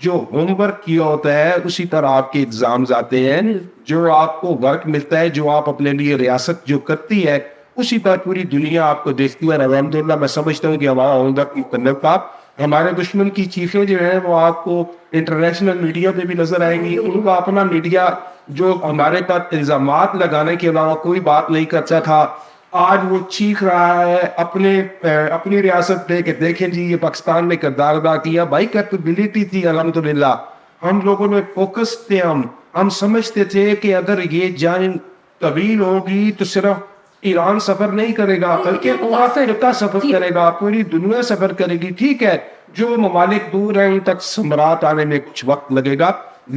جو home work کیا ہوتا ہے اسی طرح آپ کے ایگزامز آتے ہیں, جو آپ کو ورک ملتا ہے, جو آپ اپنے لیے ریاست جو کرتی ہے اسی طرح پوری دنیا آپ کو دیکھتی ہے. الحمدللہ میں سمجھتا ہوں کہ ہمارا ہوم ورک مکمل تھا. ہمارے دشمن کی چیخیں جو ہیں وہ آپ کو انٹرنیشنل میڈیا پہ بھی نظر آئیں گی. ان کا اپنا میڈیا جو ہمارے پاس الزامات لگانے کے علاوہ کوئی بات نہیں کرتا تھا, آج وہ چیخ رہا ہے اپنی ریاست پہ کہ دیکھیں جی یہ پاکستان نے کردار ادا کیا. بھائی کیپیبلٹی تھی الحمدللہ, ہم لوگوں میں فوکس تھے, ہم سمجھتے تھے کہ اگر یہ جنگ طویل ہوگی تو صرف ایران سفر نہیں کرے گا بلکہ پورا افریقہ سفر کرے گا, پوری دنیا سفر کرے گی. ٹھیک ہے جو ممالک دور ہیں ان تک ثمرات آنے میں کچھ وقت لگے گا,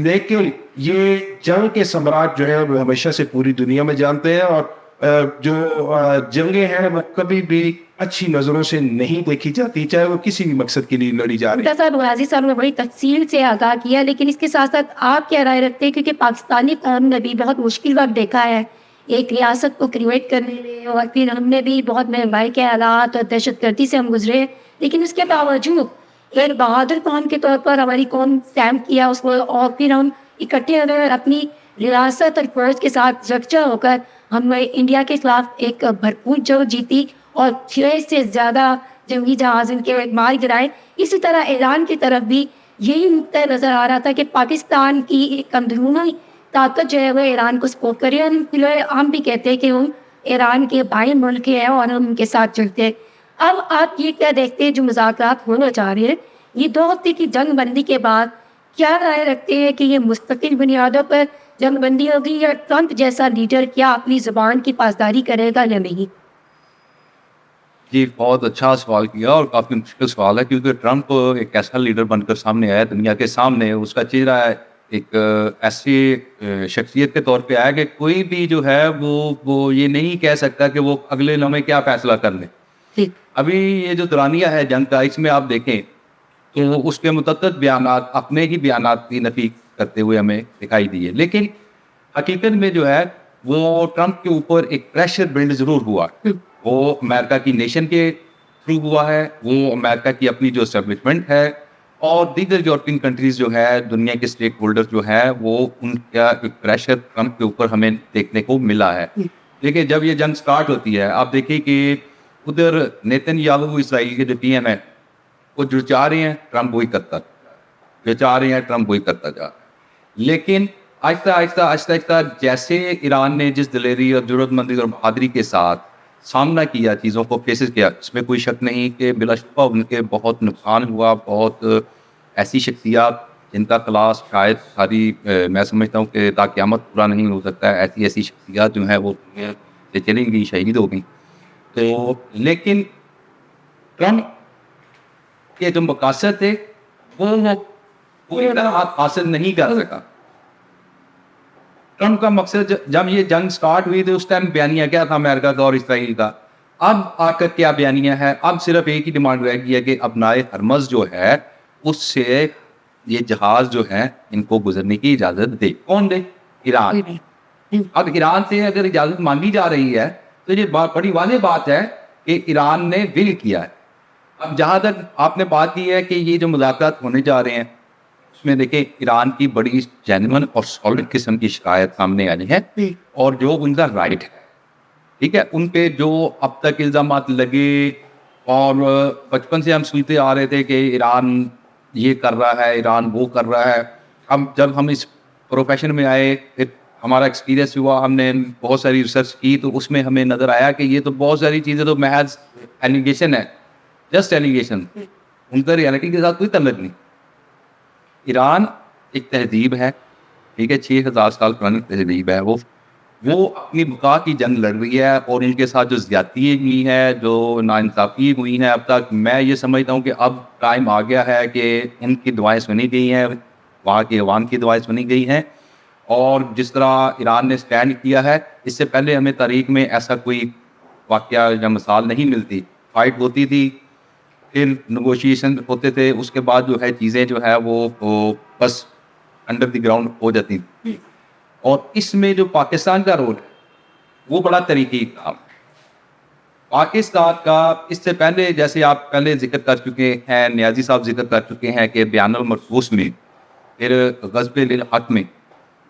لیکن یہ جنگ کے ثمرات جو ہیں وہ ہمیشہ سے پوری دنیا میں جانتے ہیں. اور جو جنگیں ہیں وہ کبھی بھی اچھی نظروں سے نہیں دیکھی جاتی, چاہے وہ کسی بھی مقصد کے لیے لڑی جا رہی ہے. صاحب غازی صاحب نے بڑی تفصیل سے آگاہ کیا, لیکن اس کے ساتھ ساتھ آپ کیا رائے رکھتے ہیں, کیونکہ پاکستانی قوم نے بھی بہت مشکل وقت دیکھا ہے ایک ریاست کو کریٹ کرنے میں, اور پھر ہم نے بھی بہت مہنگائی کے حالات اور دہشت گردی سے ہم گزرے, لیکن اس کے باوجود ایک بہادر قوم کے طور پر ہماری قوم اسٹینڈ کیا اس کو, اور پھر ہم اکٹھے ہوئے اپنی ریاست اور فرض کے ساتھ یکجا ہو کر ہم نے انڈیا کے خلاف ایک بھرپور جنگ جیتی اور 6 سے زیادہ جنگی جہاز ان کے مار گرائے. اسی طرح ایران کی طرف بھی یہی نقطہ نظر آ رہا تھا کہ پاکستان کی ایک اندرونی طاقت جو ہے وہ ایران کو سپورٹ کرے, اور ہم بھی کہتے ہیں کہ ہم ایران کے بھائی ملک ہیں اور ہم ان کے ساتھ چلتے ہیں. اب آپ یہ کیا دیکھتے ہیں جو مذاکرات ہونا چاہ رہے ہیں, یہ 2 ہفتے کی جنگ بندی کے بعد کیا رائے رکھتے ہیں کہ یہ مستقل بنیادوں پر جنگ بندی ہوگی, یا ٹرمپ جیسا لیڈر کیا اپنی زبان کی پاسداری کرے گا یا نہیں؟ جی بہت اچھا سوال کیا, اور کافی مشکل سوال ہے, کیونکہ ٹرمپ ایک ایسا لیڈر بن کر سامنے آیا دنیا کے سامنے, اس کا چہرہ ایک ایسی شخصیت کے طور پہ آیا کہ کوئی بھی جو ہے وہ یہ نہیں کہہ سکتا کہ وہ اگلے لمحے کیا فیصلہ کر لے. ابھی یہ جو دورانیہ ہے جنگ کا, اس میں آپ دیکھیں تو اس کے متعدد بیانات اپنے ہی بیانات کی نفی کرتے ہوئے ہمیں دکھائی دیے, لیکن حقیقت میں جو ہے وہ ٹرمپ کے اوپر ایک پریشر بلڈ ضرور ہوا. وہ امریکہ کی نیشن کے تھرو ہوا ہے, وہ امریکہ کی اپنی جو اسٹیبلشمنٹ ہے اور دیگر یورپین کنٹریز جو ہے, دنیا کے اسٹیک ہولڈر جو ہے, وہ ان کا ایک پریشر ٹرمپ کے اوپر ہمیں دیکھنے کو ملا ہے. دیکھیں جب یہ جنگ سٹارٹ ہوتی ہے, آپ دیکھیں کہ ادھر نیتن یاہو اسرائیل کے جو پی ایم ہے وہ جو چاہ رہے ہیں ٹرمپ وہی کرتا, جو چاہ رہے ہیں ٹرمپ وہی کرتا جا. لیکن آہستہ آہستہ آہستہ آہستہ جیسے ایران نے جس دلیری اور جرأت مندی اور بہادری کے ساتھ سامنا کیا, چیزوں کو فیسز کیا, اس میں کوئی شک نہیں کہ بلا شبہ ان کے بہت نقصان ہوا. بہت ایسی شخصیات جن کا کلاس شاید ساری میں سمجھتا ہوں کہ تا قیامت پورا نہیں ہو سکتا ہے, ایسی شخصیات جو ہیں وہ چلی گئی, شہید ہو گئی. تو لیکن ٹرمپ کے جو مقاصد تھے وہ پوری طرح حاصل نہیں کر سکا. ٹرمپ کا مقصد جب یہ جنگ سٹارٹ ہوئی تو اس ٹائم بیانیہ کیا تھا امریکہ کا اور اسرائیل کا, اب آ کر کیا بیانیہ ہے, اب صرف ایک ہی ڈیمانڈ رہ گئی ہے کہ ابنائے ہرمز جو ہے اس سے یہ جہاز جو ہے ان کو گزرنے کی اجازت دے. کون دے؟ ایران. اب ایران سے اگر اجازت مانگی جا رہی ہے تو یہ بڑی واضح بات ہے کہ ایران نے ول کیا ہے. اب جہاں تک آپ نے بات کی ہے کہ یہ جو مذاکرات ہونے جا رہے ہیں اس میں دیکھیں ایران کی بڑی جینوئن اور سالڈ قسم کی شکایت سامنے آئی ہے, اور جو ان کا رائٹ ہے, ٹھیک ہے, ان پہ جو اب تک الزامات لگے اور بچپن سے ہم سنتے آ رہے تھے کہ ایران یہ کر رہا ہے, ایران وہ کر رہا ہے. اب جب ہم اس پروفیشن میں آئے, پھر ہمارا ایکسپیرینس ہوا, ہم نے بہت ساری ریسرچ کی, تو اس میں ہمیں نظر آیا کہ یہ تو بہت ساری چیزیں تو محض ایلیگیشن ہے, جسٹ ایلیگیشن, ان کا ریالٹی کے ساتھ کوئی تعلق نہیں. ایران ایک تہذیب ہے, ٹھیک ہے, 6000 سال پرانی تہذیب ہے, وہ اپنی بقا کی جنگ لڑ رہی ہے, اور ان کے ساتھ جو زیادتی ہوئی ہے, جو ناانصافی ہوئی ہیں اب تک, میں یہ سمجھتا ہوں کہ اب ٹائم آ گیا ہے کہ ان کی دعائیں سنی گئی ہیں, وہاں کی عوام کی دعائیں سنی گئی ہیں. اور جس طرح ایران نے سٹینڈ کیا ہے, اس سے پہلے ہمیں تاریخ میں ایسا کوئی واقعہ یا مثال نہیں ملتی. فائٹ ہوتی تھی, پھر نیگوشیشن ہوتے تھے, اس کے بعد جو ہے چیزیں جو ہے وہ بس انڈر دی گراؤنڈ ہو جاتی تھی. اور اس میں جو پاکستان کا رول ہے وہ بڑا تاریخی کام. پاکستان کا اس سے پہلے جیسے آپ پہلے ذکر کر چکے ہیں, نیازی صاحب ذکر کر چکے ہیں کہ بیان المرفوس میں پھر غزب للحق میں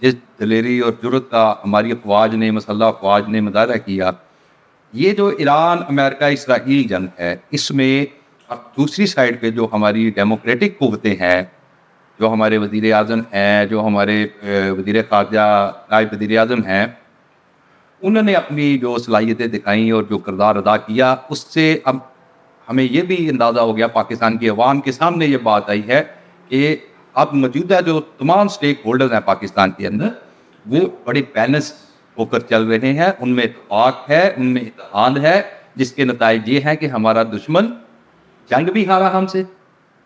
جس دلیری اور جرت کا ہماری افواج نے مسلح افواج نے مظاہرہ کیا، یہ جو ایران امریکہ اسرائیل جنگ ہے، اس میں اب دوسری سائڈ پہ جو ہماری ڈیموکریٹک قوتیں ہیں، جو ہمارے وزیر اعظم ہیں، جو ہمارے وزیر خارجہ نائب وزیر اعظم ہیں، انہوں نے اپنی جو صلاحیتیں دکھائیں اور جو کردار ادا کیا، اس سے اب ہمیں یہ بھی اندازہ ہو گیا، پاکستان کی عوام کے سامنے یہ بات آئی ہے کہ اب موجودہ جو تمام سٹیک ہولڈرز ہیں پاکستان کے اندر، وہ بڑے بیلنس ہو کر چل رہے ہیں، ان میں اتفاق ہے، ان میں اتحاد ہے، جس کے نتائج یہ ہیں کہ ہمارا دشمن جنگ بھی ہارا ہم سے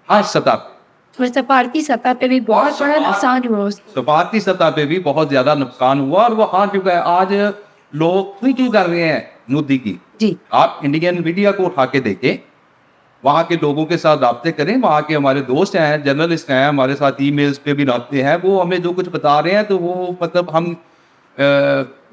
ہر سطح پہ، اور سفارتی سطح پہ بھی بہت بڑا نقصان ہوا اس کا۔ سفارتی سطح پہ بھی بہت زیادہ نقصان ہوا، اور وہ ہار چکا ہے۔ آج لوگ کیوں کر رہے ہیں مودی کی؟ جی آپ انڈین میڈیا کو اٹھا کے دیکھیں، وہاں کے لوگوں کے ساتھ رابطے کریں، وہاں کے ہمارے دوست ہیں، جرنلسٹ ہیں، ہمارے ساتھ ای میلز پہ بھی رابطے ہیں، وہ ہمیں جو کچھ بتا رہے ہیں تو وہ مطلب ہم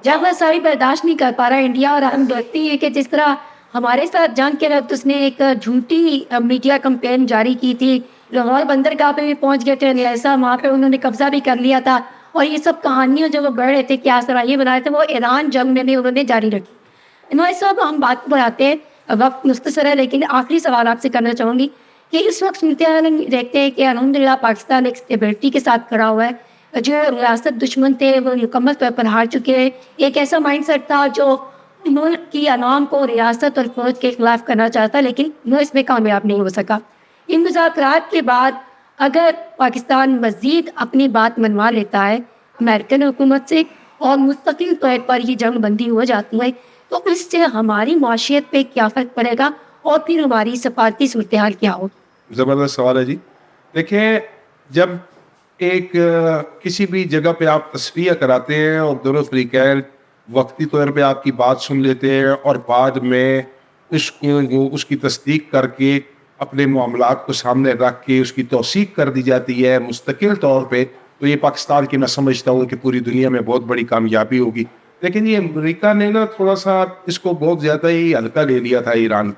جب وہ ساری برداشت نہیں کر پا رہا انڈیا، اور ہم دیکھتے ہیں کہ جس طرح ہمارے ساتھ جنگ کے وقت اس نے ایک جھوٹی میڈیا کمپین جاری کی تھی، لاہور بندرگاہ پہ بھی پہنچ گئے تھے، ایسا وہاں پہ انہوں نے قبضہ بھی کر لیا تھا، اور یہ سب کہانیاں جو وہ گڑھ رہے تھے کیا سرائیے بنائے تھے، وہ ایران جنگ میں بھی انہوں نے جاری رکھی۔ انہوں سب ہم بات بڑھاتے ہیں، وقت مختصر ہے، لیکن آخری سوال آپ سے کرنا چاہوں گی کہ اس وقت صورتحال ہم دیکھتے ہیں کہ الحمدللہ پاکستان ایک اسٹیبلٹی کے ساتھ کھڑا ہوا ہے، جو ریاست دشمن تھے وہ مکمل طور پر ہار چکے ہیں۔ ایک ایسا مائنڈ سیٹ تھا جو ملک کی عوام کو ریاست اور فوج کے خلاف کرنا چاہتا، لیکن وہ اس میں کامیاب نہیں ہو سکا۔ ان مذاکرات کے بعد اگر پاکستان مزید اپنی بات منوا لیتا ہے امریکن حکومت سے اور مستقل طور پر یہ جنگ بندی ہو جاتی ہے، تو اس سے ہماری معاشیت پہ کیا فرق پڑے گا، اور پھر ہماری سفارتی صورتحال کیا ہوگی؟ زبردست سوال ہے جی۔ دیکھیں، جب ایک کسی بھی جگہ پہ آپ تصفیہ کراتے ہیں اور دونوں فریقین وقتی طور پہ آپ کی بات سن لیتے ہیں اور بعد میں اس کی تصدیق کر کے اپنے معاملات کو سامنے رکھ کے اس کی توثیق کر دی جاتی ہے مستقل طور پہ، تو یہ پاکستان کی میں سمجھتا ہوں کہ پوری دنیا میں بہت بڑی کامیابی ہوگی۔ لیکن یہ امریکہ نے نا تھوڑا سا اس کو بہت زیادہ ہی ہلکا لے لیا تھا ایران۔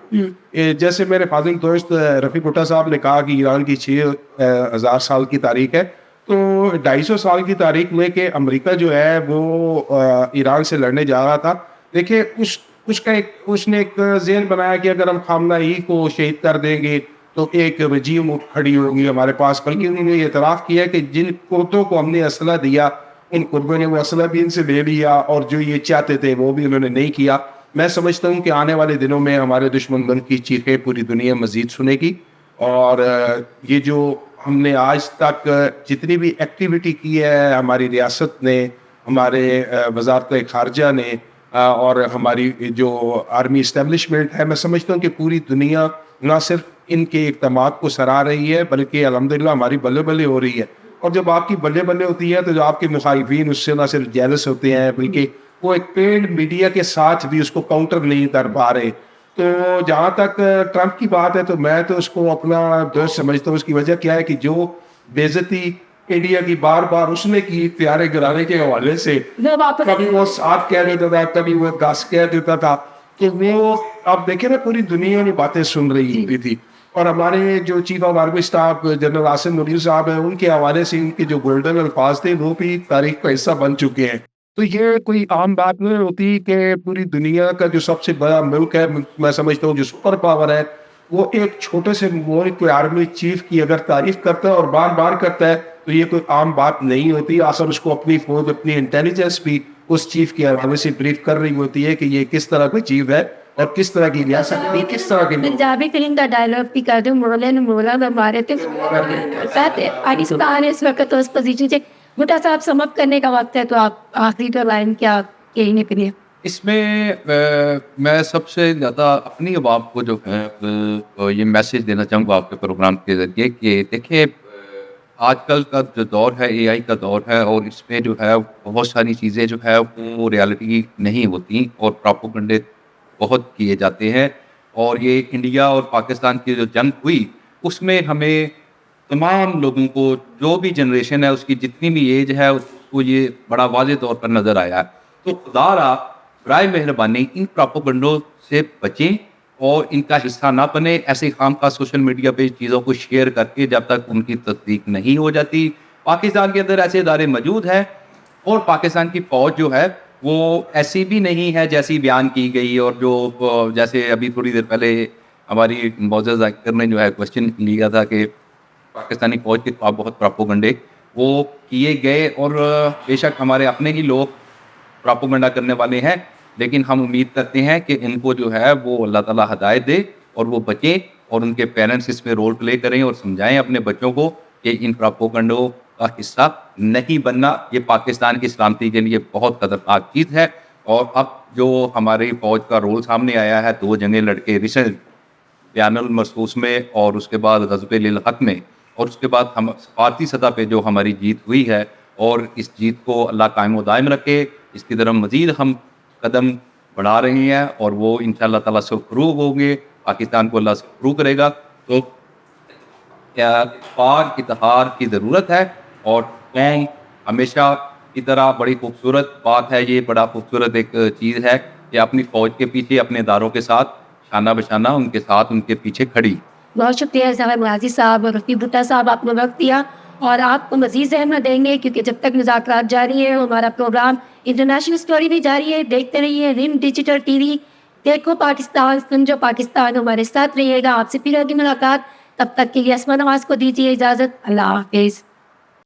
جیسے میرے فاضل دوست رفیق بھٹا صاحب نے کہا کہ ایران کی 6000 سال کی تاریخ ہے، تو 250 سال کی تاریخ لے کے امریکہ جو ہے وہ ایران سے لڑنے جا رہا تھا۔ دیکھیں، اس نے ایک ذہن بنایا کہ اگر ہم خامنہ ای کو شہید کر دیں گے تو ایک رجیم کھڑی ہوگی ہمارے پاس، بلکہ انہوں نے یہ اعتراف کیا کہ جن قوتوں کو ہم نے اسلحہ دیا، ان قطبوں نے وہ اسلحہ بھی ان سے لے لیا، اور جو یہ چاہتے تھے وہ بھی انہوں نے نہیں کیا۔ میں سمجھتا ہوں کہ آنے والے دنوں میں ہمارے دشمن ملک کی چیخیں پوری دنیا مزید سنے گی، اور یہ جو ہم نے آج تک جتنی بھی ایکٹیویٹی کی ہے ہماری ریاست نے، ہمارے وزارت خارجہ نے، اور ہماری جو آرمی اسٹیبلشمنٹ ہے، میں سمجھتا ہوں کہ پوری دنیا نہ صرف ان کے اقدامات کو سراہ رہی ہے بلکہ الحمدللہ ہماری بلے بلے ہو رہی ہے۔ اور جب آپ کی بلے بلے ہوتی ہے تو جو آپ کے مخالفین اس سے نہ صرف جیلس ہوتے ہیں بلکہ وہ ایک پیڈ میڈیا کے ساتھ بھی اس کو کاؤنٹر نہیں کر پا رہے۔ تو جہاں تک ٹرمپ کی بات ہے تو میں تو اس کو اپنا دوست سمجھتا ہوں۔ اس کی وجہ کیا ہے کہ جو بے عزتی انڈیا کی بار بار اس نے کی پیارے گرانے کے حوالے سے، کبھی وہ 7 کہہ دیتا تھا، کبھی وہ 10 کہہ دیتا تھا، کہ وہ آپ دیکھیں نا پوری دنیا میں باتیں سن رہی ہوتی تھی۔ اور ہمارے جو chief of army staff general Asim Munir صاحب ہیں، ان کے حوالے سے ان کے جو گولڈن الفاظ تھے وہ بھی تاریخ کا حصہ بن چکے ہیں۔ تو یہ کوئی عام بات نہیں ہوتی کہ پوری دنیا کا جو سب سے بڑا ملک ہے، میں سمجھتا ہوں جو سپر پاور ہے، وہ ایک چھوٹے سے ملک کوئی آرمی چیف کی اگر تعریف کرتا ہے اور بار بار کرتا ہے تو یہ کوئی عام بات نہیں ہوتی۔ اصل اس کو اپنی فوج، اپنی انٹیلیجنس بھی اس چیف کے حوالے سے بریف کر رہی ہوتی ہے کہ یہ کس طرح کا چیف ہے اور کس طرح کی ریاست ہے، کس طرح کی پنجابی فلم کا ڈائلاگ بھی کر دوں، مولا ہمارے تھے پاکستان اس وقت اس پوزیشن سے۔ بھٹا صاحب سم اپ کرنے کا وقت ہے، تو آپ آخری تو لائن کیا کہنے کے لیے؟ اس میں میں سب سے زیادہ اپنی عوام کو جو ہے یہ میسج دینا چاہوں گا آپ کے پروگرام کے ذریعے کہ دیکھیں، آج کل کا جو دور ہے اے آئی کا دور ہے، اور اس میں جو ہے بہت ساری چیزیں جو ہے وہ ریالٹی نہیں ہوتی اور پراپوگنڈے بہت کیے جاتے ہیں۔ اور یہ انڈیا اور پاکستان کی جو جنگ ہوئی، اس میں ہمیں تمام لوگوں کو، جو بھی جنریشن ہے اس کی جتنی بھی ایج ہے، اس کو یہ بڑا واضح طور پر نظر آیا ہے۔ تو خدا را برائے مہربانی ان پراپوگنڈوں سے بچیں اور ان کا حصہ نہ بنے۔ ایسے خام خواہ سوشل میڈیا پہ چیزوں کو شیئر کر کے جب تک ان کی تصدیق نہیں ہو جاتی، پاکستان کے اندر ایسے ادارے موجود ہیں, اور پاکستان کی فوج جو ہے وہ ایسی بھی نہیں ہے جیسی بیان کی گئی, اور جو جیسے ابھی تھوڑی دیر پہلے ہماری معزز ذاکر نے جو ہے کوشچن لیا تھا کہ پاکستانی فوج کے خلاف بہت پراپوگنڈے وہ کیے گئے, اور بے شک ہمارے اپنے ہی لوگ پراپوگنڈا کرنے والے ہیں, لیکن ہم امید کرتے ہیں کہ ان کو جو ہے وہ اللہ تعالیٰ ہدایت دے اور وہ بچیں, اور ان کے پیرنٹس اس میں رول پلے کریں اور سمجھائیں اپنے بچوں کو کہ ان پراپوگنڈوں کا حصہ نہیں بننا. یہ پاکستان کی سلامتی کے لیے بہت خطرناک چیز ہے. اور اب جو ہماری فوج کا رول سامنے آیا ہے, 2 جنگیں لڑ کے ریسنٹ بیان المرصوص میں اور اس کے بعد غزوہ للحق میں, اور اس کے بعد ہم سفارتی سطح پہ جو ہماری جیت ہوئی ہے, اور اس جیت کو اللہ قائم و دائم رکھے, اس کی طرف مزید ہم قدم بڑھا رہے ہیں, اور وہ انشاءاللہ تعالیٰ سے فروغ ہوں گے, پاکستان کو اللہ سے فروغ کرے گا. تو اتفاق اتحاد کی ضرورت ہے, اور قوم ہمیشہ کی طرح بڑی خوبصورت بات ہے, یہ بڑا خوبصورت ایک چیز ہے کہ اپنی فوج کے پیچھے اپنے اداروں کے ساتھ شانہ بشانہ ان کے ساتھ ان کے پیچھے کھڑی. بہت شکریہ ظاہر غازی صاحب اور رفیع بھٹا صاحب, آپ نے وقت دیا, اور آپ کو مزید زحمت دیں گے کیونکہ جب تک مذاکرات جاری ہیں ہمارا پروگرام انٹرنیشنل اسٹوری بھی جاری ہے. دیکھتے رہیے ریم ڈیجیٹل ٹی وی, دیکھو پاکستان, سمجھو پاکستان, ہمارے ساتھ رہیے گا. آپ سے پھر ہوگی ملاقات, تب تک کے لیے اسما نواز کو دیجیے اجازت. اللہ حافظ.